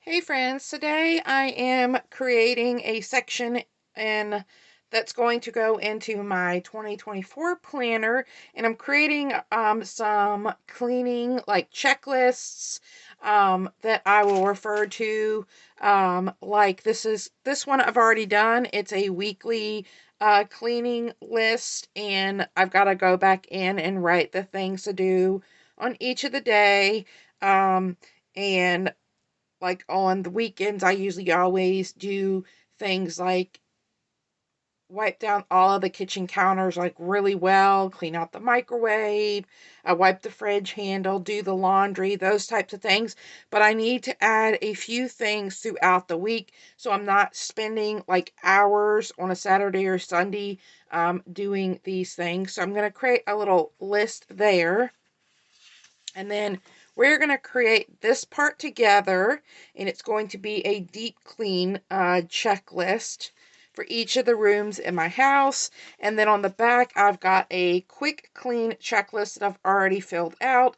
Hey friends, today I am creating a section and that's going to go into my 2024 planner, and I'm creating some cleaning like checklists that I will refer to like this one I've already done. It's a weekly cleaning list, and I've got to go back in and write the things to do on each of the day. And like on the weekends, I usually always do things like wipe down all of the kitchen counters like really well, clean out the microwave, wipe the fridge handle, do the laundry, those types of things. But I need to add a few things throughout the week so I'm not spending like hours on a Saturday or Sunday doing these things. So I'm going to create a little list there. And then we're going to create this part together, and it's going to be a deep clean checklist for each of the rooms in my house. And then on the back, I've got a quick clean checklist that I've already filled out.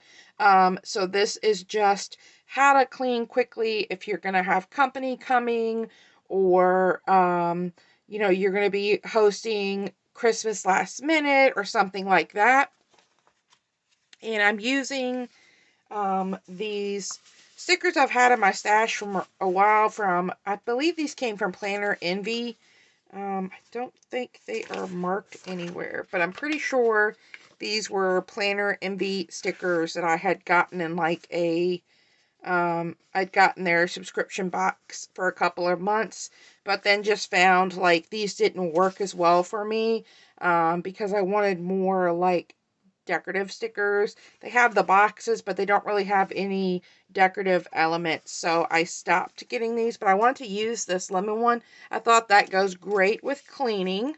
So this is just how to clean quickly if you're going to have company coming, or you're going to be hosting Christmas last minute or something like that. And I'm using these stickers I've had in my stash from a while from, I believe these came from Planner Envy. I don't think they are marked anywhere, but I'm pretty sure these were Planner Envy stickers that I had gotten in like I'd gotten their subscription box for a couple of months, but then just found like these didn't work as well for me, because I wanted more like decorative stickers. They have the boxes, but they don't really have any decorative elements, so I stopped getting these. But I wanted to use this lemon one. I thought that goes great with cleaning.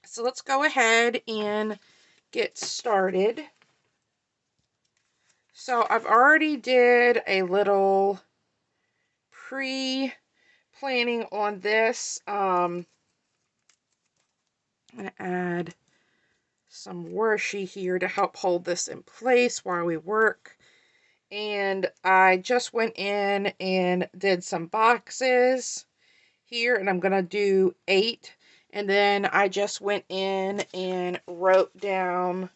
So let's go ahead and get started. So I've already did a little pre-planning on this. I'm going to add some washi here to help hold this in place while we work. And I just went in and did some boxes here, and I'm going to do 8. And then I just went in and wrote down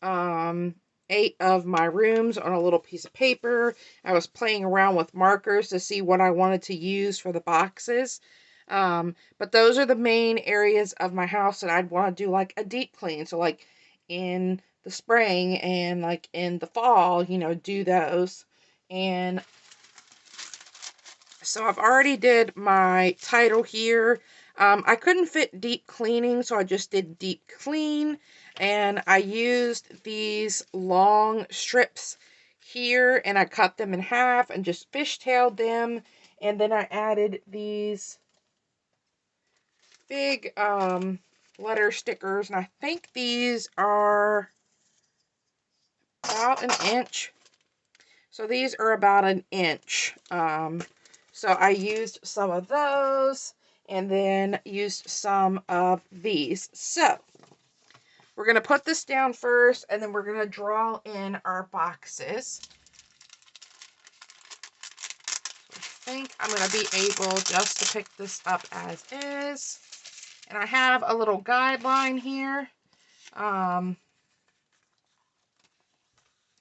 8 of my rooms on a little piece of paper. I was playing around with markers to see what I wanted to use for the boxes. But those are the main areas of my house that I'd want to do like a deep clean. So like in the spring and like in the fall, do those. And so I've already did my title here. I couldn't fit deep cleaning, so I just did deep clean. And I used these long strips here, and I cut them in half and just fishtailed them. And then I added these big letter stickers, and I think these are about an inch. So these are about an inch. So I used some of those and then used some of these. So we're going to put this down first, and then we're going to draw in our boxes. I think I'm going to be able just to pick this up as is. And I have a little guideline here. I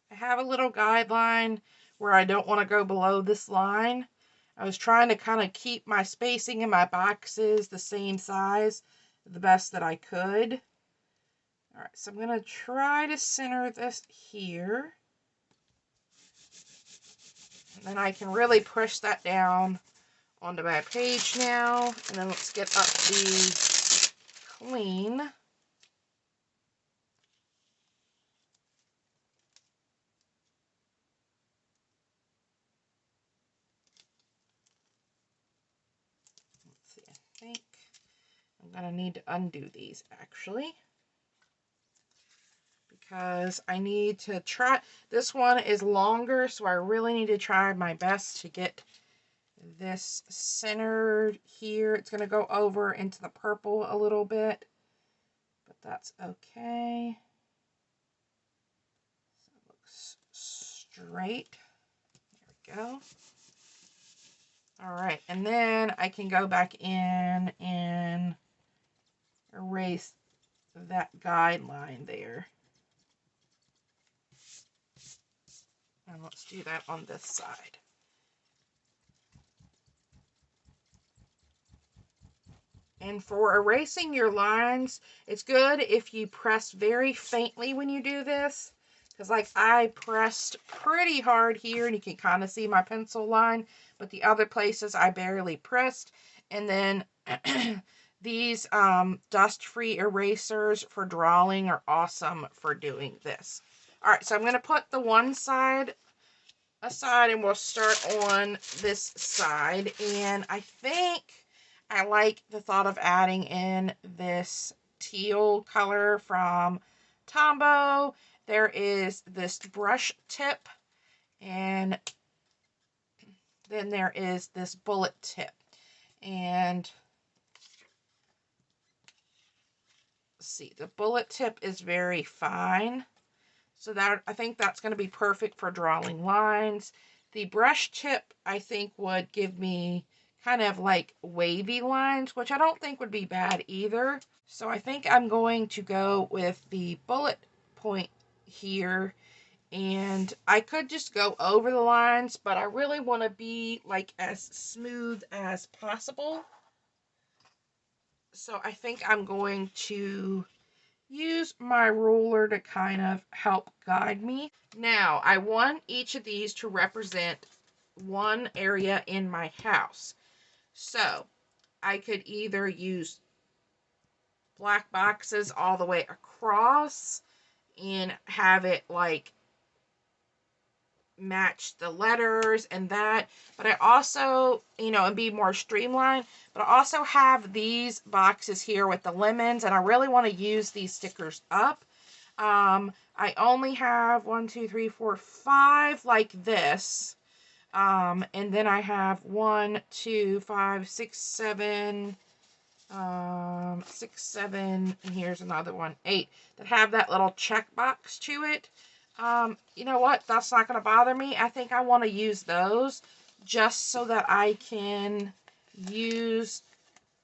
have a little guideline where I don't want to go below this line. I was trying to kind of keep my spacing in my boxes the same size the best that I could. All right, so I'm going to try to center this here. And then I can really push that down onto my page now. And then let's get up the clean. Let's see, I think I'm going to need to undo these actually, because I need to try. This one is longer, so I really need to try my best to get this centered here. It's going to go over into the purple a little bit, but that's okay. So it looks straight. There we go. All right, and then I can go back in and erase that guideline there. And let's do that on this side. And for erasing your lines, it's good if you press very faintly when you do this. Because like I pressed pretty hard here and you can kind of see my pencil line. But the other places I barely pressed. And then these dust-free erasers for drawing are awesome for doing this. All right, so I'm going to put the one side aside and we'll start on this side. And I think I like the thought of adding in this teal color from Tombow. There is this brush tip, and then there is this bullet tip. And let's see, the bullet tip is very fine. So that I think that's going to be perfect for drawing lines. The brush tip, I think, would give me kind of like wavy lines, which I don't think would be bad either. So I think I'm going to go with the bullet point here. And I could just go over the lines, but I really want to be like as smooth as possible. So I think I'm going to use my ruler to kind of help guide me. Now, I want each of these to represent one area in my house. So, I could either use black boxes all the way across and have it like match the letters and that, but I also, and be more streamlined, but I also have these boxes here with the lemons, and I really want to use these stickers up. I only have 1, 2, 3, 4, 5 like this, and then I have 1, 2, 5, 6, 7, 6, 7, and here's another one, 8, that have that little check box to it. You know what? That's not going to bother me. I think I want to use those just so that I can use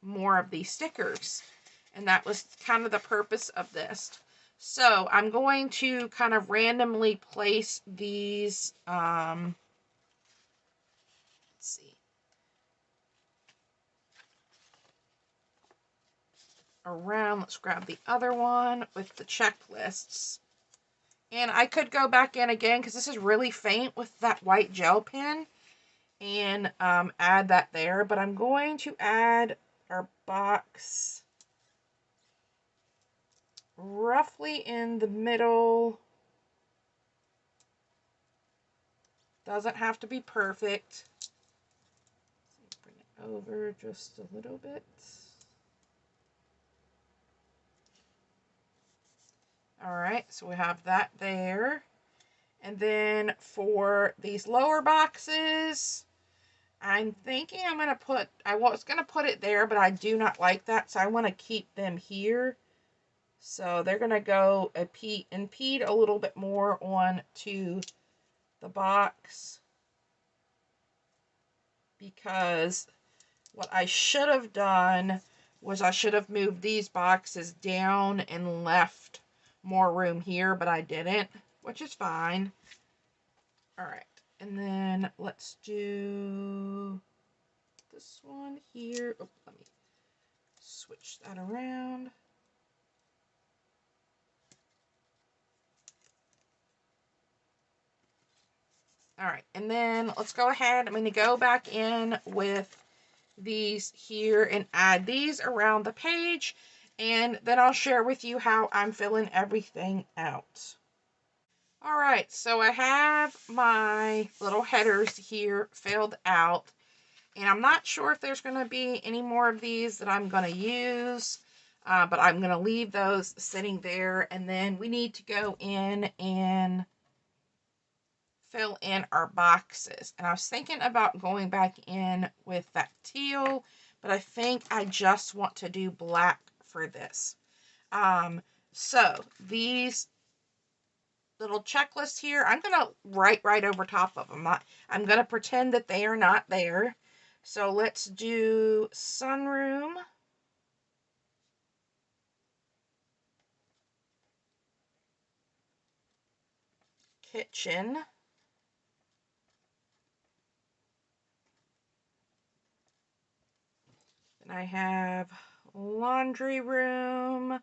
more of these stickers. And that was kind of the purpose of this. So I'm going to kind of randomly place these, let's see, around. Let's grab the other one with the checklists. And I could go back in again because this is really faint with that white gel pen and add that there. But I'm going to add our box roughly in the middle. Doesn't have to be perfect. Bring it over just a little bit. All right, so we have that there. And then for these lower boxes, I'm thinking I'm going to put, I was going to put it there, but I do not like that, so I want to keep them here. So they're going to go impede a little bit more onto the box, because what I should have done was I should have moved these boxes down and left more room here, but I didn't, which is fine. All right, and then let's do this one here. Oh, let me switch that around. All right, and then let's go ahead. I'm going to go back in with these here and add these around the page, and then I'll share with you how I'm filling everything out. All right, so I have my little headers here filled out, and I'm not sure if there's going to be any more of these that I'm going to use, but I'm going to leave those sitting there, and then we need to go in and fill in our boxes. And I was thinking about going back in with that teal, but I think I just want to do black for this. So these little checklists here, I'm going to write right over top of them. I'm going to pretend that they are not there. So let's do sunroom, kitchen, and I have laundry room,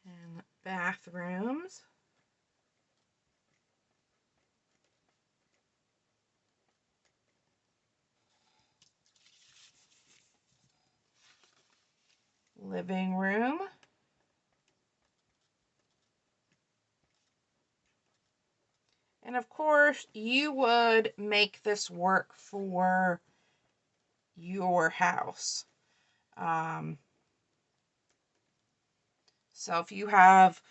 and bathrooms. Living room. And of course, you would make this work for your house. So if you have,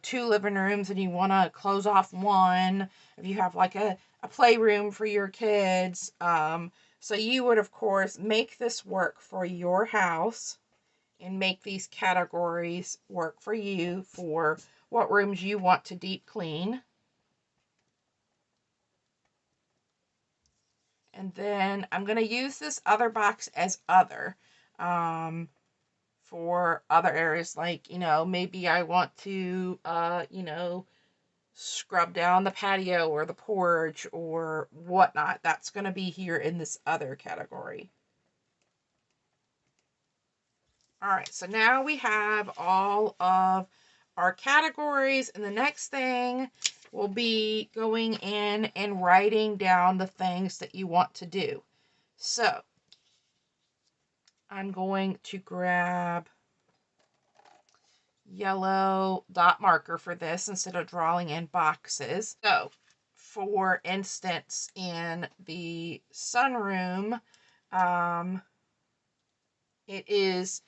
two living rooms and you want to close off one, if you have like a playroom for your kids, so you would, of course, make this work for your house and make these categories work for you for what rooms you want to deep clean. And then I'm going to use this other box as other. For other areas, like, maybe I want to, scrub down the patio or the porch or whatnot. That's going to be here in this other category. All right, so now we have all of our categories, and the next thing will be going in and writing down the things that you want to do. So I'm going to grab yellow dot marker for this instead of drawing in boxes. So, for instance, in the sunroom, it is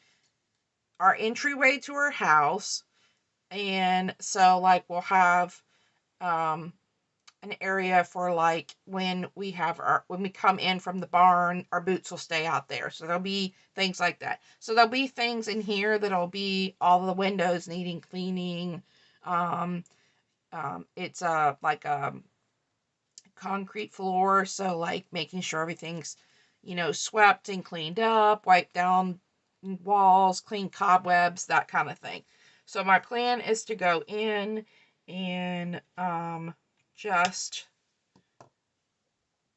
our entryway to our house, and so like we'll have an area for like when we come in from the barn, our boots will stay out there. So there'll be things like that. So there'll be things in here that'll be all the windows needing cleaning. It's like a concrete floor, so like making sure everything's swept and cleaned up, wipe down walls, clean cobwebs, that kind of thing. So my plan is to go in and just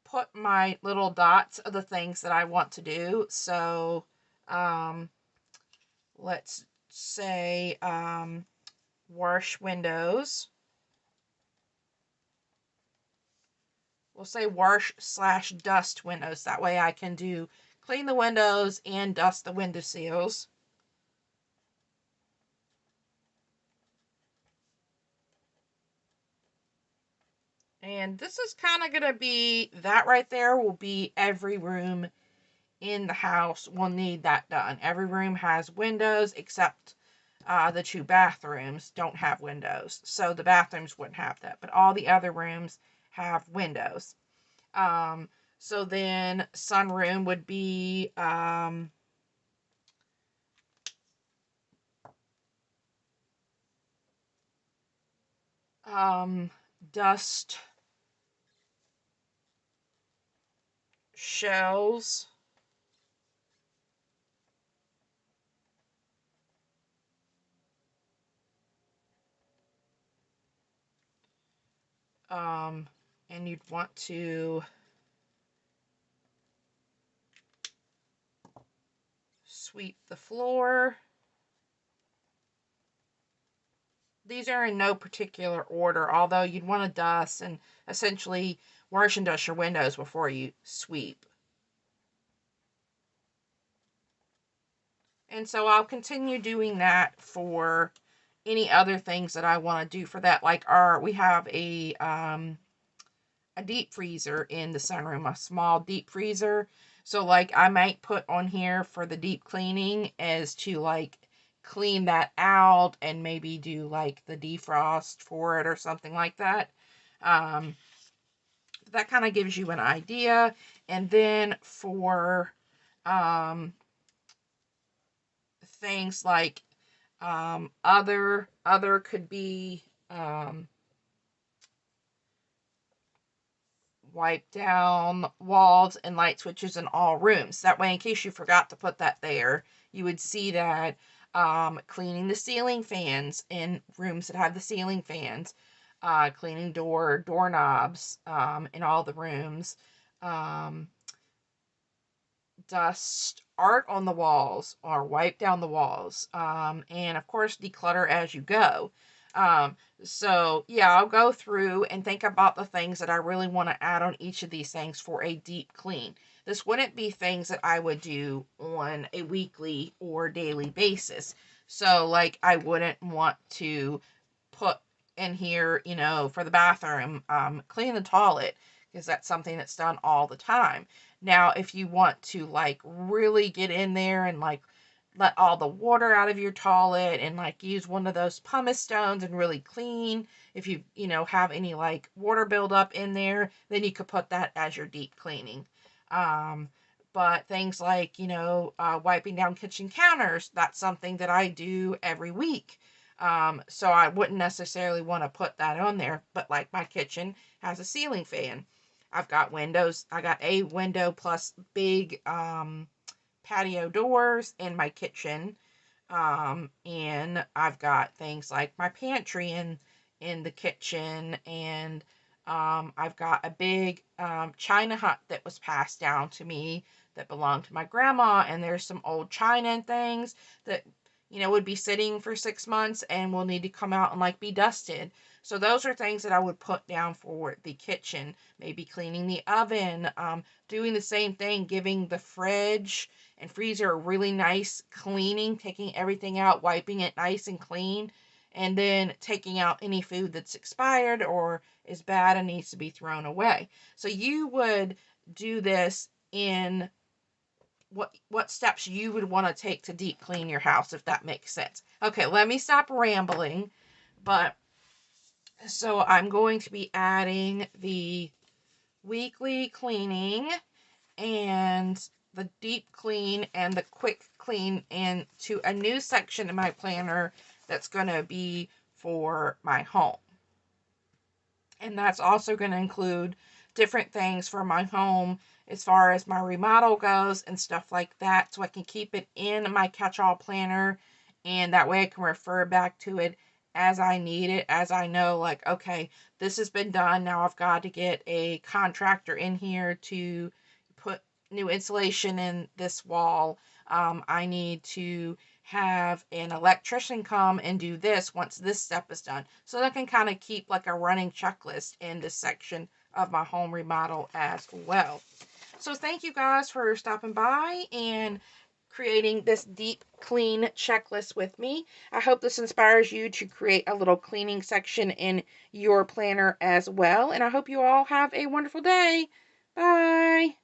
put my little dots of the things that I want to do. So let's say wash windows. We'll say wash/dust windows. That way I can do clean the windows and dust the window seals. And this is kind of going to be, that right there will be every room in the house will need that done. Every room has windows except the two bathrooms don't have windows. So the bathrooms wouldn't have that. But all the other rooms have windows. So then sunroom would be dust shells. And you'd want to sweep the floor. These are in no particular order, although you'd want to dust and essentially wash and dust your windows before you sweep. And so I'll continue doing that for any other things that I want to do for that. Like we have a deep freezer in the sunroom, a small deep freezer. So like I might put on here for the deep cleaning as to like clean that out and maybe do like the defrost for it or something like that. That kind of gives you an idea. And then for things like Other could be wipe down walls and light switches in all rooms. That way, in case you forgot to put that there, you would see that. Cleaning the ceiling fans in rooms that have the ceiling fans, cleaning doorknobs in all the rooms, um, dust art on the walls or wipe down the walls, and of course declutter as you go. um, so yeah, I'll go through and think about the things that I really want to add on each of these things for a deep clean. This wouldn't be things that I would do on a weekly or daily basis. So like I wouldn't want to put in here, for the bathroom, clean the toilet, because that's something that's done all the time. Now, if you want to like really get in there and like let all the water out of your toilet and like use one of those pumice stones and really clean, if have any like water buildup in there, then you could put that as your deep cleaning. Um, but things like, wiping down kitchen counters, that's something that I do every week. So I wouldn't necessarily want to put that on there, but like my kitchen has a ceiling fan. I've got windows. I got a window plus big patio doors in my kitchen. And I've got things like my pantry in the kitchen, and I've got a big china hut that was passed down to me that belonged to my grandma, and there's some old china and things that would be sitting for 6 months and will need to come out and like be dusted. So those are things that I would put down for the kitchen. Maybe cleaning the oven, doing the same thing, giving the fridge and freezer a really nice cleaning, taking everything out, wiping it nice and clean, and then taking out any food that's expired or is bad and needs to be thrown away. So you would do this in what steps you would want to take to deep clean your house, if that makes sense. Okay, let me stop rambling. But so I'm going to be adding the weekly cleaning and the deep clean and the quick clean into a new section in my planner that's going to be for my home. And that's also going to include different things for my home as far as my remodel goes and stuff like that, so I can keep it in my catch-all planner, and that way I can refer back to it as I need it, as I know, like, okay, this has been done. Now I've got to get a contractor in here to put new insulation in this wall. I need to have an electrician come and do this once this step is done. So that can kind of keep like a running checklist in this section of my home remodel as well. So thank you guys for stopping by and creating this deep clean checklist with me. I hope this inspires you to create a little cleaning section in your planner as well. And I hope you all have a wonderful day. Bye.